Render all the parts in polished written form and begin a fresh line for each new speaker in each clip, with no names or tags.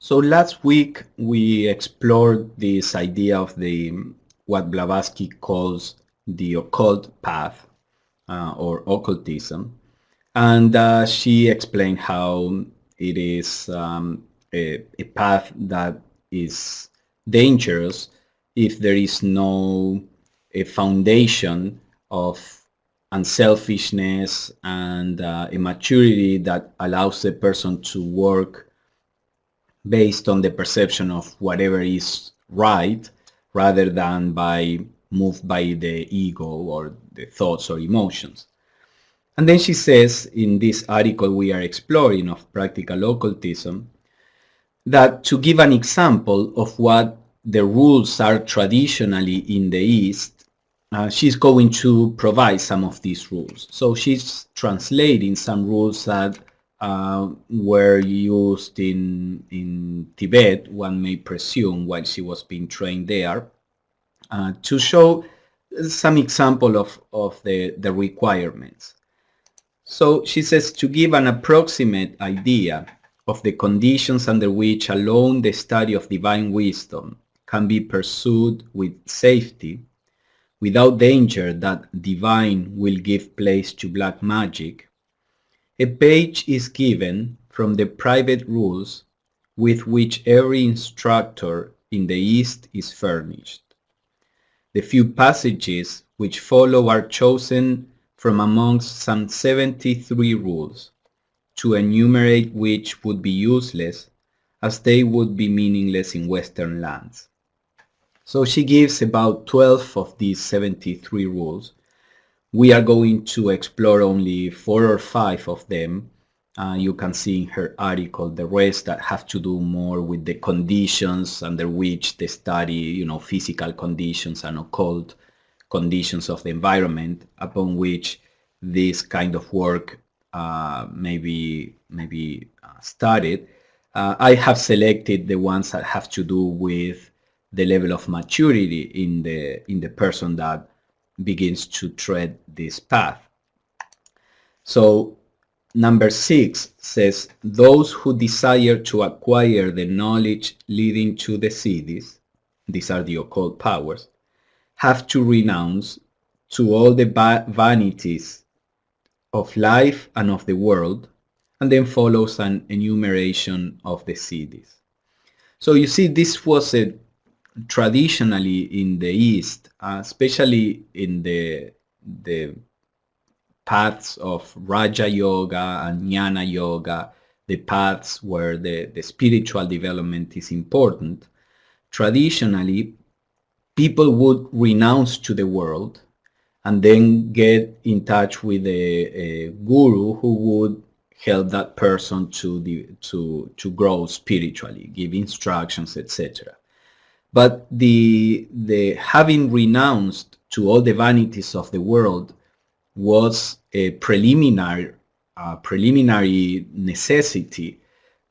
So last week we explored this idea of what Blavatsky calls the occult path or occultism, and she explained how it is a path that is dangerous if there is no a foundation of unselfishness and a maturity that allows the person to work based on the perception of whatever is right rather than moved by the ego or the thoughts or emotions. And then she says in this article we are exploring of practical occultism that to give an example of what the rules are traditionally in the East, she's going to provide some of these rules. So she's translating some rules that were used in Tibet, one may presume, while she was being trained there, to show some example of the requirements. So she says to give an approximate idea of the conditions under which alone the study of divine wisdom can be pursued with safety, without danger that divine will give place to black magic, a page is given from the private rules with which every instructor in the East is furnished. The few passages which follow are chosen from amongst some 73 rules, to enumerate which would be useless, as they would be meaningless in Western lands. So she gives about 12 of these 73 rules. We are going to explore only 4 or 5 of them. You can see in her article the rest that have to do more with the conditions under which they study, physical conditions and occult conditions of the environment upon which this kind of work maybe started. I have selected the ones that have to do with the level of maturity in the person that begins to tread this path. So number 6 says, those who desire to acquire the knowledge leading to the siddhis, these are the occult powers, have to renounce to all the vanities of life and of the world, and then follows an enumeration of the siddhis. So you see, this was traditionally in the East, especially in the paths of Raja Yoga and Jnana Yoga, the paths where the spiritual development is important. Traditionally, people would renounce to the world and then get in touch with a guru who would help that person to grow spiritually, give instructions, etc. But the having renounced to all the vanities of the world was a preliminary necessity,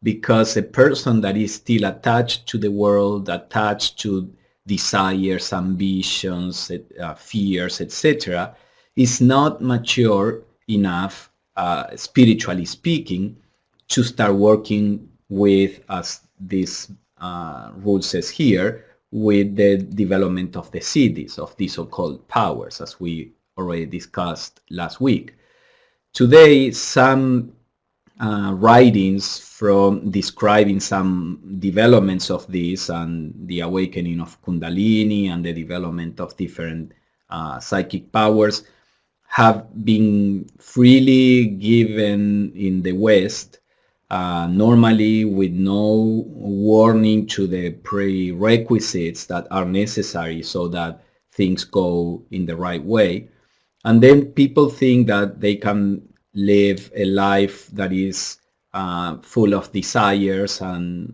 because a person that is still attached to the world, attached to desires, ambitions, fears, etc., is not mature enough, spiritually speaking, to start working with, as this rule says here, with the development of the siddhis, of these occult powers, as we already discussed last week. Today, some writings from describing some developments of this and the awakening of Kundalini and the development of different psychic powers have been freely given in the West, normally with no warning to the prerequisites that are necessary so that things go in the right way. And then people think that they can live a life that is full of desires and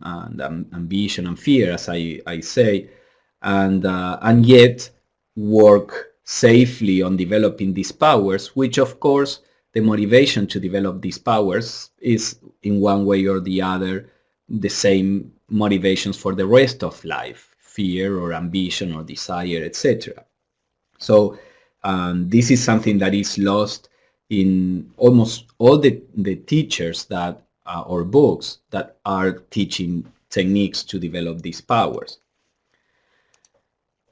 ambition and fear, as I say, and yet work safely on developing these powers, which of course the motivation to develop these powers is in one way or the other the same motivations for the rest of life, fear or ambition or desire, etc. So this is something that is lost in almost all the teachers that or books that are teaching techniques to develop these powers.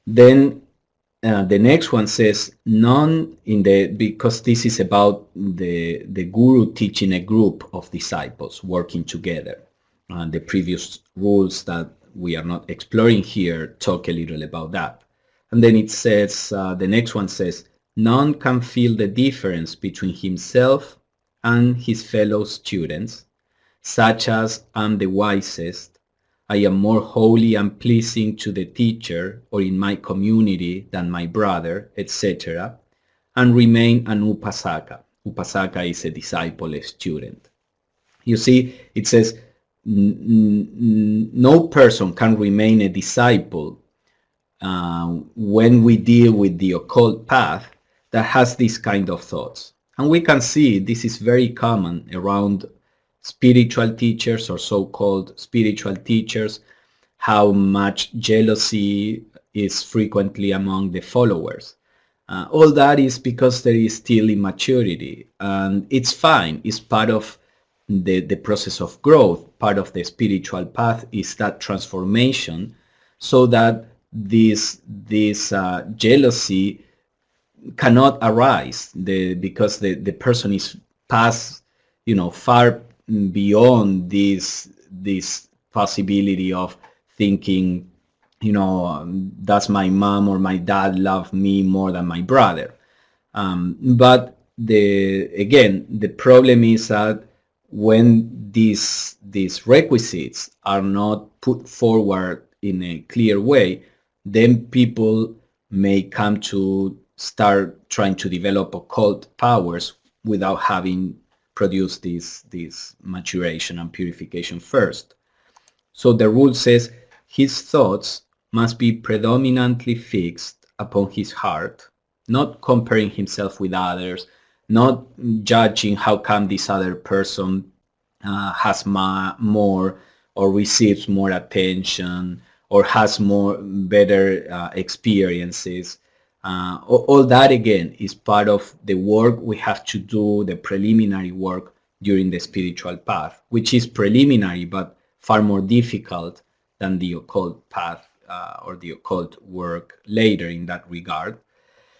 Then the next one says because this is about the guru teaching a group of disciples working together. The previous rules that we are not exploring here talk a little about that. And then it says, the next one says, none can feel the difference between himself and his fellow students, such as I'm the wisest, I am more holy and pleasing to the teacher or in my community than my brother, etc., and remain an upasaka. Upasaka is a disciple, a student. You see, it says no person can remain a disciple when we deal with the occult path that has these kind of thoughts. And we can see this is very common around spiritual teachers or so-called spiritual teachers, how much jealousy is frequently among the followers. All that is because there is still immaturity, and it's fine. It's part of the process of growth. Part of the spiritual path is that transformation, so that this jealousy cannot arise because the person is past, far beyond this possibility of thinking, does my mom or my dad love me more than my brother? But the problem is that when these requisites are not put forward in a clear way, then people may come to start trying to develop occult powers without having produced this maturation and purification first. So the rule says his thoughts must be predominantly fixed upon his heart, not comparing himself with others, not judging how come this other person has more or receives more attention or has better experiences. All that again is part of the work we have to do, the preliminary work during the spiritual path, which is preliminary but far more difficult than the occult path or the occult work later in that regard.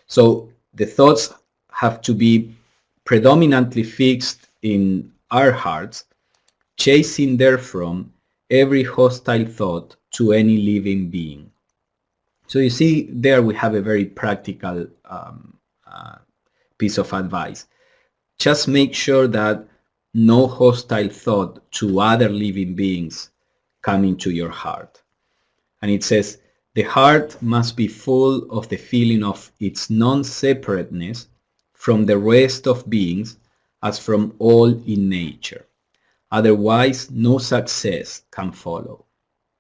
So the thoughts have to be predominantly fixed in our hearts, chasing therefrom every hostile thought to any living being. So you see, there we have a very practical piece of advice. Just make sure that no hostile thought to other living beings come into your heart. And it says, the heart must be full of the feeling of its non-separateness from the rest of beings as from all in nature. Otherwise, no success can follow.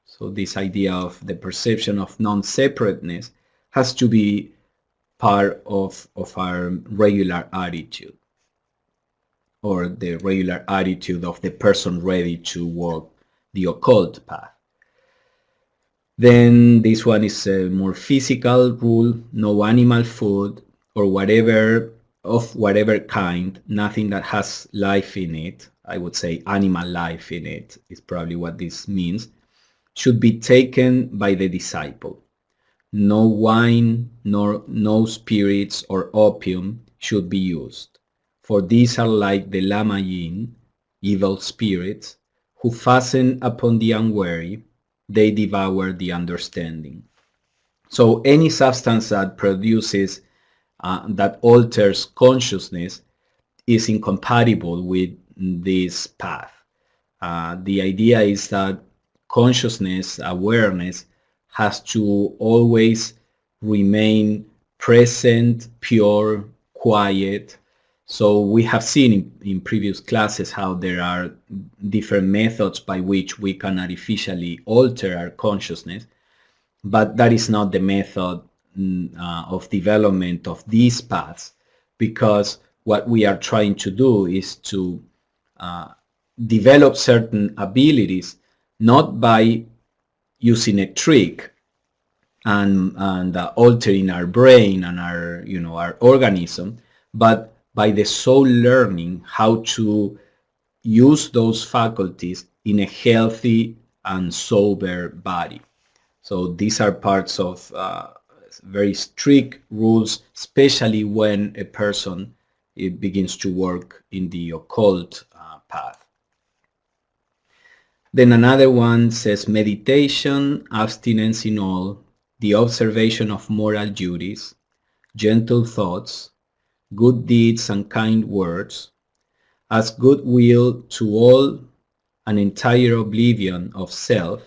So this idea of the perception of non-separateness has to be part of our regular attitude, or the regular attitude of the person ready to walk the occult path. Then this one is a more physical rule: no animal food or whatever kind, nothing that has life in it. I would say animal life in it is probably what this means, should be taken by the disciple. No wine, nor no spirits or opium should be used, for these are like the lamayin, evil spirits, who fasten upon the unwary, they devour the understanding. So any substance that produces, that alters consciousness is incompatible with this path. The idea is that consciousness, awareness, has to always remain present, pure, quiet. So we have seen in previous classes how there are different methods by which we can artificially alter our consciousness, but that is not the method of development of these paths, because what we are trying to do is to develop certain abilities, not by using a trick and altering our brain and our organism, but by the soul learning how to use those faculties in a healthy and sober body. So these are parts of very strict rules, especially when a person begins to work in the occult path. Then another one says meditation, abstinence in all, the observation of moral duties, gentle thoughts, good deeds and kind words, as goodwill to all, an entire oblivion of self,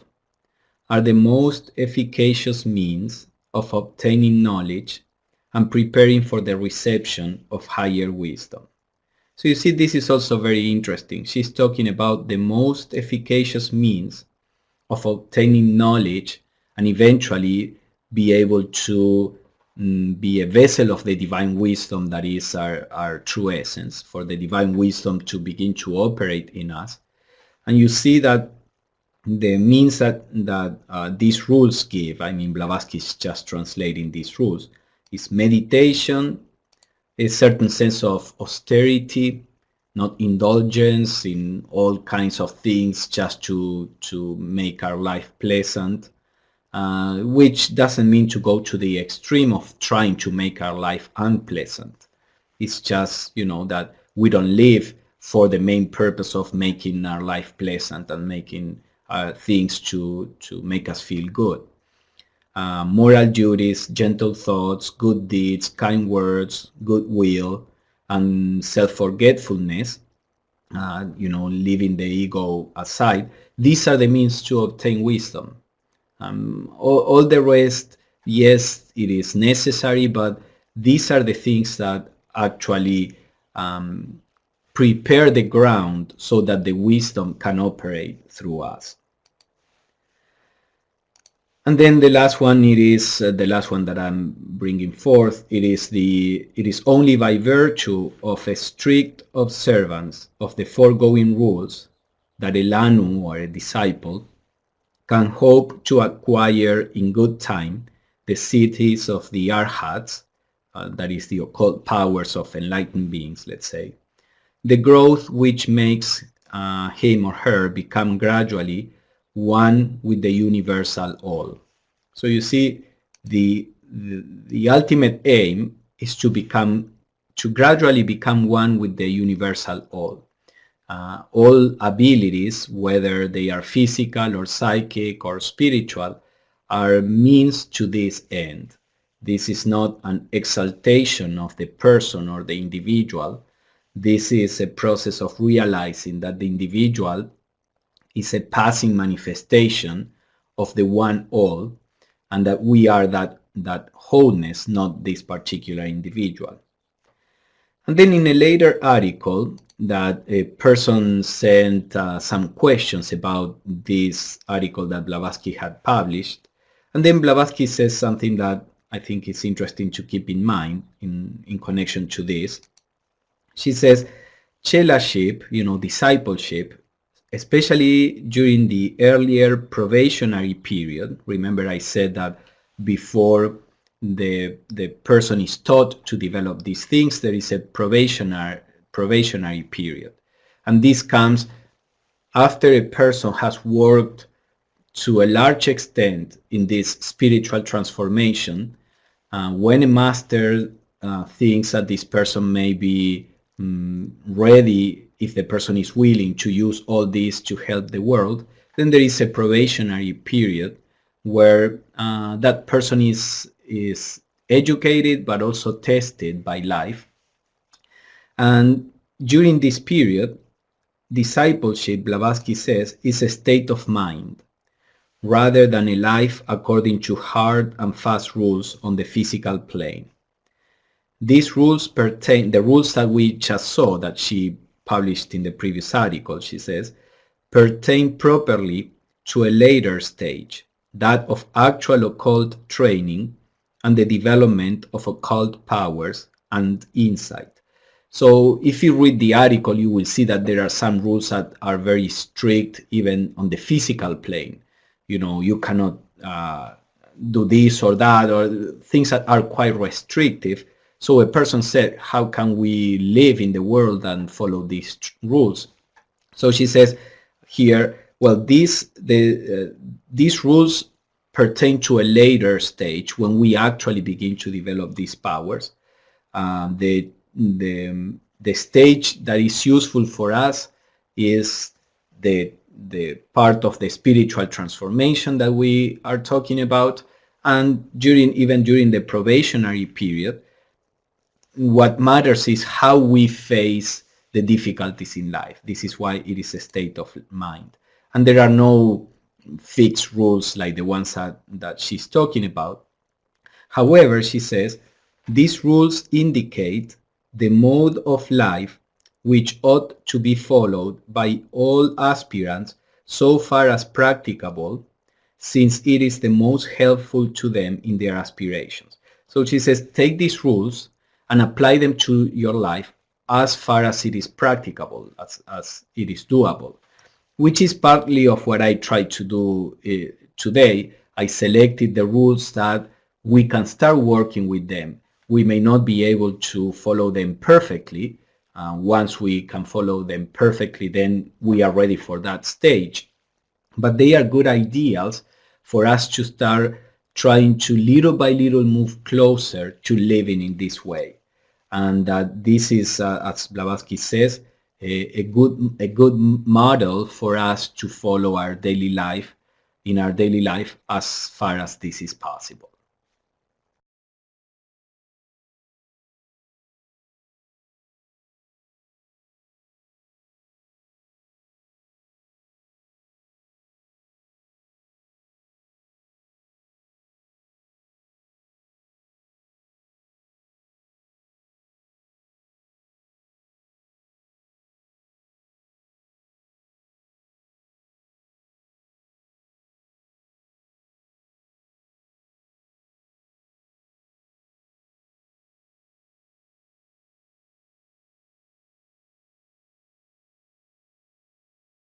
are the most efficacious means of obtaining knowledge and preparing for the reception of higher wisdom. So you see, this is also very interesting. She's talking about the most efficacious means of obtaining knowledge and eventually be able to be a vessel of the divine wisdom that is our true essence, for the divine wisdom to begin to operate in us. And you see that the means that these rules give, I mean, Blavatsky is just translating these rules, is meditation, a certain sense of austerity, not indulgence in all kinds of things just to make our life pleasant, which doesn't mean to go to the extreme of trying to make our life unpleasant. It's just, that we don't live for the main purpose of making our life pleasant and making things to make us feel good. Moral duties, gentle thoughts, good deeds, kind words, goodwill, and self-forgetfulness, leaving the ego aside. These are the means to obtain wisdom. All the rest, yes, it is necessary, but these are the things that actually prepare the ground so that the wisdom can operate through us. And then the last one, it is the last one that I'm bringing forth. It is only by virtue of a strict observance of the foregoing rules that a Lanu or a disciple can hope to acquire in good time the cities of the Arhats, that is the occult powers of enlightened beings, let's say, the growth which makes him or her become gradually one with the universal all. So you see, the ultimate aim is to gradually become one with the universal all. All abilities, whether they are physical or psychic or spiritual, are means to this end. This is not an exaltation of the person or the individual. This is a process of realizing that the individual is a passing manifestation of the one all, and that we are that wholeness, not this particular individual. And then in a later article that a person sent some questions about this article that Blavatsky had published, and then Blavatsky says something that I think is interesting to keep in mind in connection to this. She says, chelaship, discipleship, especially during the earlier probationary period. Remember, I said that before the person is taught to develop these things, there is a probationary period. And this comes after a person has worked to a large extent in this spiritual transformation. When a master thinks that this person may be ready, if the person is willing to use all this to help the world, then there is a probationary period where that person is educated but also tested by life. And during this period, discipleship, Blavatsky says, is a state of mind rather than a life according to hard and fast rules on the physical plane. These rules pertain, the rules that we just saw that she published in the previous article, she says, pertain properly to a later stage, that of actual occult training and the development of occult powers and insight. So if you read the article, you will see that there are some rules that are very strict even on the physical plane. You cannot do this or that, or things that are quite restrictive. So a person said, how can we live in the world and follow these rules? So she says here, Well, these rules pertain to a later stage when we actually begin to develop these powers. The stage that is useful for us is the part of the spiritual transformation that we are talking about, and even during the probationary period, what matters is how we face the difficulties in life. This is why it is a state of mind. And there are no fixed rules like the ones that she's talking about. However, she says, these rules indicate the mode of life which ought to be followed by all aspirants so far as practicable, since it is the most helpful to them in their aspirations. So she says, take these rules and apply them to your life as far as it is practicable, as it is doable, which is partly of what I try to do today. I selected the rules that we can start working with them. We may not be able to follow them perfectly. Once we can follow them perfectly, then we are ready for that stage. But they are good ideals for us to start trying to little by little move closer to living in this way. And this is, as Blavatsky says, a good model for us to follow our daily life, in our daily life, as far as this is possible.